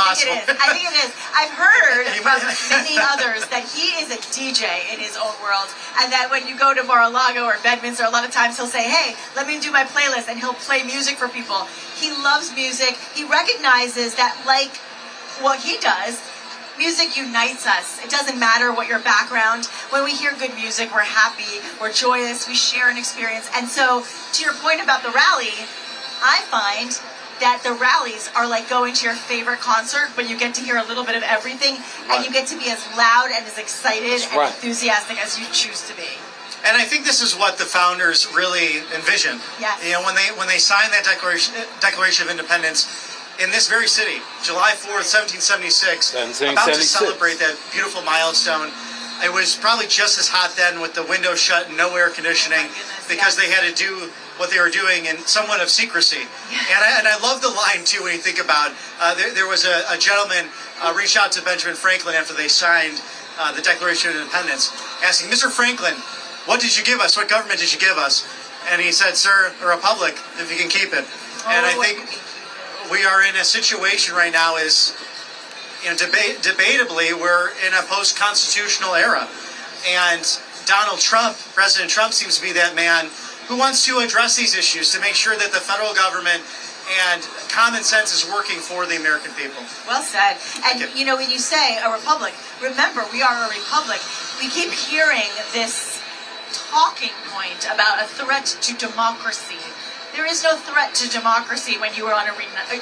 possible. I think it is. I've heard from many others that he is a DJ in his own world, and that when you go to Mar-a-Lago or Bedminster, a lot of times he'll say, hey, let me do my playlist, and he'll play music for people. He loves music. He recognizes that, like what he does, music unites us. It doesn't matter what your background. When we hear good music, we're happy, we're joyous, we share an experience. And so, to your point about the rally, I find that the rallies are like going to your favorite concert, but you get to hear a little bit of everything, and you get to be as loud and as excited and enthusiastic as you choose to be. And I think this is what the founders really envisioned. Yes. You know, when they signed that Declaration of Independence in this very city, July 4th, 1776, about to celebrate that beautiful milestone. It was probably just as hot then with the windows shut and no air conditioning, because they had to do what they were doing in somewhat of secrecy. And I love the line, too, when you think about there was a gentleman reached out to Benjamin Franklin after they signed the Declaration of Independence, asking, Mr. Franklin, what did you give us? What government did you give us? And he said, sir, a republic, if you can keep it. And I think we are in a situation right now is, you know, debatably, we're in a post-constitutional era. And Donald Trump, President Trump, seems to be that man who wants to address these issues to make sure that the federal government and common sense is working for the American people. Well said. And, you know, when you say a republic, remember, we are a republic. We keep hearing this talking point about a threat to democracy. There is no threat to democracy when you are on a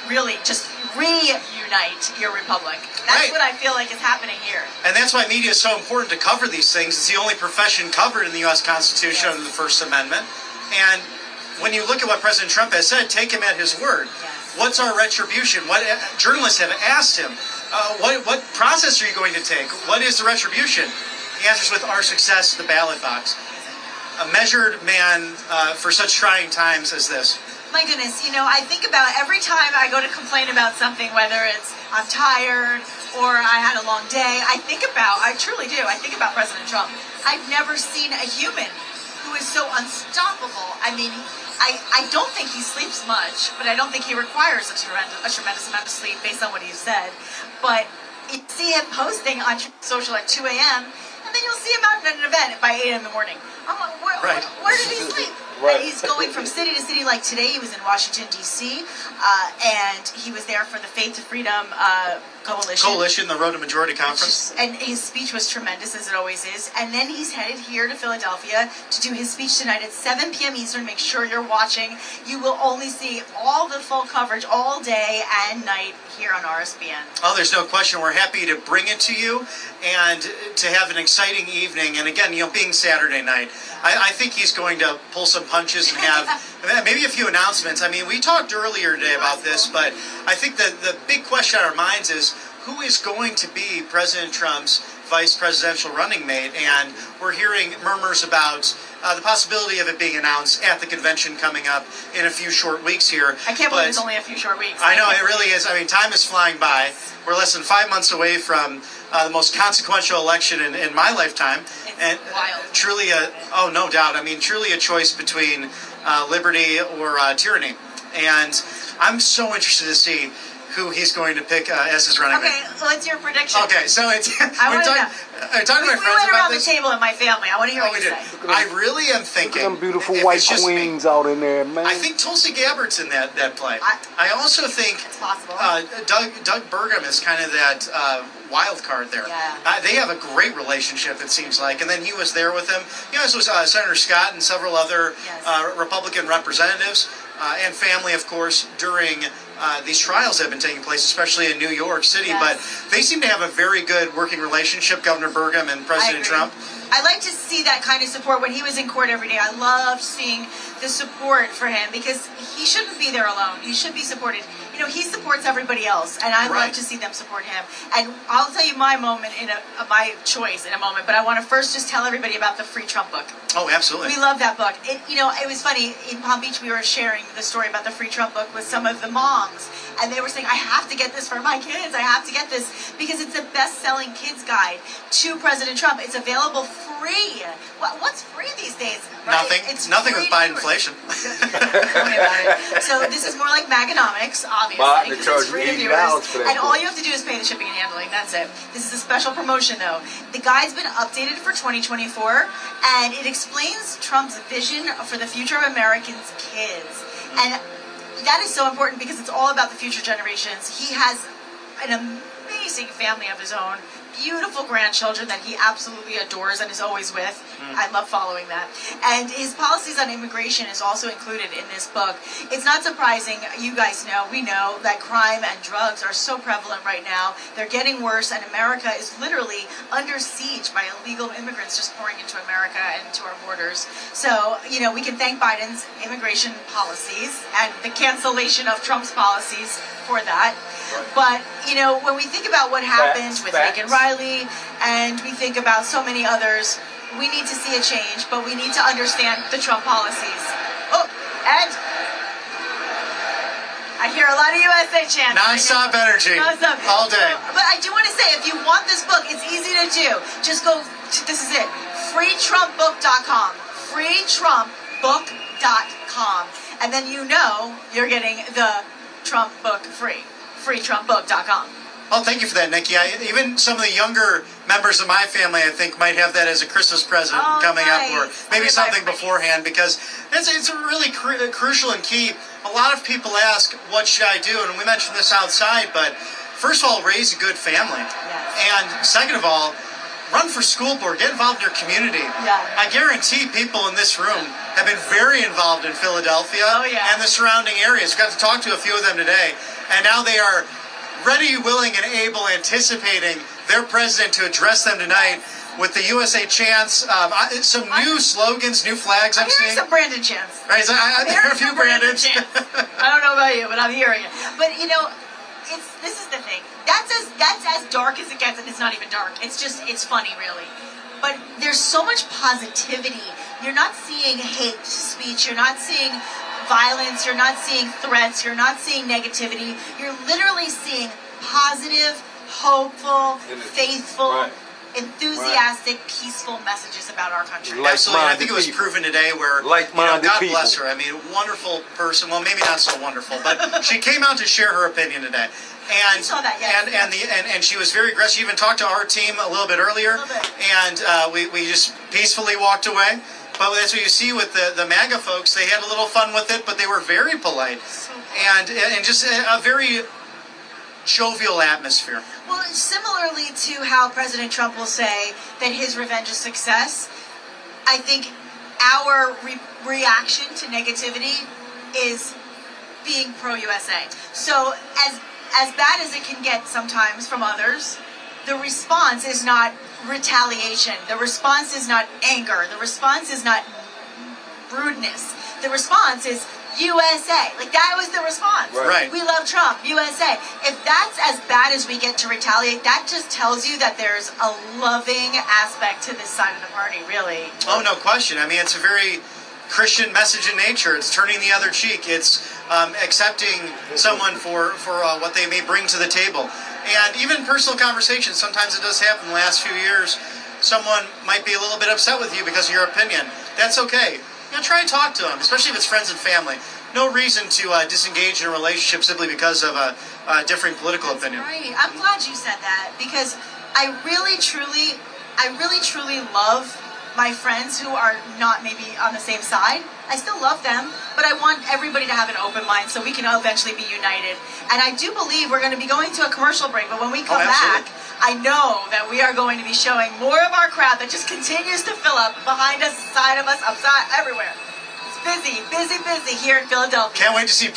really just reunite your republic. That's what I feel like is happening here. And that's why media is so important to cover these things. It's the only profession covered in the U.S. Constitution under the First Amendment. And when you look at what President Trump has said, take him at his word. What's our retribution? What journalists have asked him, what process are you going to take? What is the retribution? He answers with our success, the ballot box. A measured man for such trying times as this. My goodness, you know, I think about every time I go to complain about something, whether it's I'm tired or I had a long day, I truly do, I think about President Trump. I've never seen a human who is so unstoppable. I mean, I don't think he sleeps much, but I don't think he requires a tremendous amount of sleep based on what he said. But you see him posting on social at 2 a.m., and then you'll see him out at an event by 8 in the morning. I'm like, where did he sleep? And he's going from city to city. Like today, he was in Washington, D.C., and he was there for the Faith to Freedom Coalition, the Road to Majority Conference. And his speech was tremendous, as it always is. And then he's headed here to Philadelphia to do his speech tonight at 7 p.m. Eastern. Make sure you're watching. You will only see all the full coverage all day and night here on RSBN. Oh, there's no question. We're happy to bring it to you and to have an exciting evening. And again, you know, being Saturday night, I think he's going to pull some punches and have maybe a few announcements. I mean, we talked earlier today about this, but I think that the big question on our minds is who is going to be President Trump's vice presidential running mate? And we're hearing murmurs about the possibility of it being announced at the convention coming up in a few short weeks here. I can't believe it's only a few short weeks. I know, it really is. I mean, time is flying by. We're less than 5 months away from the most consequential election in my lifetime. It's wild. Truly no doubt. I mean, truly a choice between liberty or tyranny. And I'm so interested to see who he's going to pick as his running mate. Okay, what's your prediction? Okay, so it's I want to know. I'm talking to my friends went about around this. the table in my family. I want to hear what you say. I really am thinking. Look at them beautiful white queens out in there, man. I think Tulsi Gabbard's in that play. I also think it's possible. Doug Burgum is kind of that wild card there. Yeah. They have a great relationship, it seems like. And then he was there with him. You know, this was Senator Scott and several other Republican representatives and family, of course, during these trials that have been taking place, especially in New York City. Yes. But they seem to have a very good working relationship, Governor Burgum and President Trump. I like to see that kind of support when he was in court every day. I loved seeing the support for him because he shouldn't be there alone. He should be supported. You know, he supports everybody else, and I love to see them support him. And I'll tell you my moment my choice in a moment, but I want to first just tell everybody about the Free Trump book. Oh, absolutely. We love that book. It was funny. In Palm Beach, we were sharing the story about the Free Trump book with some of the moms, and they were saying, I have to get this for my kids. I have to get this because it's the best-selling kids guide to President Trump. It's available free. What's free these days? Right? Nothing. It's nothing with Biden inflation. Tell me about it. So this is more like Maganomics, obviously. But they 'cause charge it's free you to $80 viewers. for that And book. all you have to do is pay the shipping and handling. That's it. This is a special promotion, though. The guide's been updated for 2024, and it explains Trump's vision for the future of Americans' kids. And that is so important because it's all about the future generations. He has an amazing family of his own, beautiful grandchildren that he absolutely adores and is always with. I love following that. And his policies on immigration is also included in this book. It's not surprising, you guys know, we know that crime and drugs are so prevalent right now. They're getting worse, and America is literally under siege by illegal immigrants just pouring into America and to our borders. So, you know, we can thank Biden's immigration policies and the cancellation of Trump's policies for that. But, you know, when we think about what happened with Lincoln Riley, and we think about so many others, we need to see a change, but we need to understand the Trump policies. Oh, and I hear a lot of USA chants. Non-stop energy. Non-stop. All day. But I do want to say, if you want this book, it's easy to do. Just go, this is it, freetrumpbook.com. freetrumpbook.com. And then you know you're getting the Trump book free. freetrumpbook.com. Oh, thank you for that, Nikki. Even some of the younger members of my family, I think, might have that as a Christmas present coming up, or maybe something beforehand, because it's really crucial and key. A lot of people ask, what should I do? And we mentioned this outside, but first of all, raise a good family. Yes. And second of all, run for school board, get involved in your community. Yeah. I guarantee people in this room have been very involved in Philadelphia and the surrounding areas. We got to talk to a few of them today, and now they are ready, willing, and able, anticipating their president to address them tonight with the USA chants, some new slogans, new flags I'm seeing. Some Brandon chants. Right, so there are a few Brandons. I don't know about you, but I'm hearing it. But, you know, this is the thing. That's as dark as it gets, and it's not even dark. It's funny, really. But there's so much positivity. You're not seeing hate speech. You're not seeing violence. You're not seeing threats. You're not seeing negativity. You're literally seeing positive, hopeful, faithful, enthusiastic, peaceful messages about our country. Absolutely. And I think it was proven today where, God people. bless her. I mean, a wonderful person. Well, maybe not so wonderful, but she came out to share her opinion today. And, I saw that, yes. And she was very aggressive. She even talked to our team a little bit earlier. And we just peacefully walked away. But that's what you see with the MAGA folks. They had a little fun with it, but they were very polite. And just a very jovial atmosphere. Well, similarly to how President Trump will say that his revenge is success, I think our reaction to negativity is being pro-USA. So as bad as it can get sometimes from others, the response is not retaliation. The response is not anger. The response is not rudeness. The response is USA. Like, that was the response. Right. We love Trump, USA. If that's as bad as we get to retaliate, that just tells you that there's a loving aspect to this side of the party, really. Oh, no question. I mean, it's a very Christian message in nature. It's turning the other cheek. It's accepting someone for what they may bring to the table. And even personal conversations, sometimes it does happen in the last few years. Someone might be a little bit upset with you because of your opinion. That's okay. Try and talk to them, especially if it's friends and family. No reason to disengage in a relationship simply because of a differing political opinion. Right. I'm glad you said that, because I really truly love my friends who are not maybe on the same side. I still love them, but I want everybody to have an open mind so we can eventually be united. And I do believe we're going to be going to a commercial break, but when we come back, I know that we are going to be showing more of our crowd that just continues to fill up behind us, side of us, upside, everywhere. It's busy, busy, busy here in Philadelphia. Can't wait to see President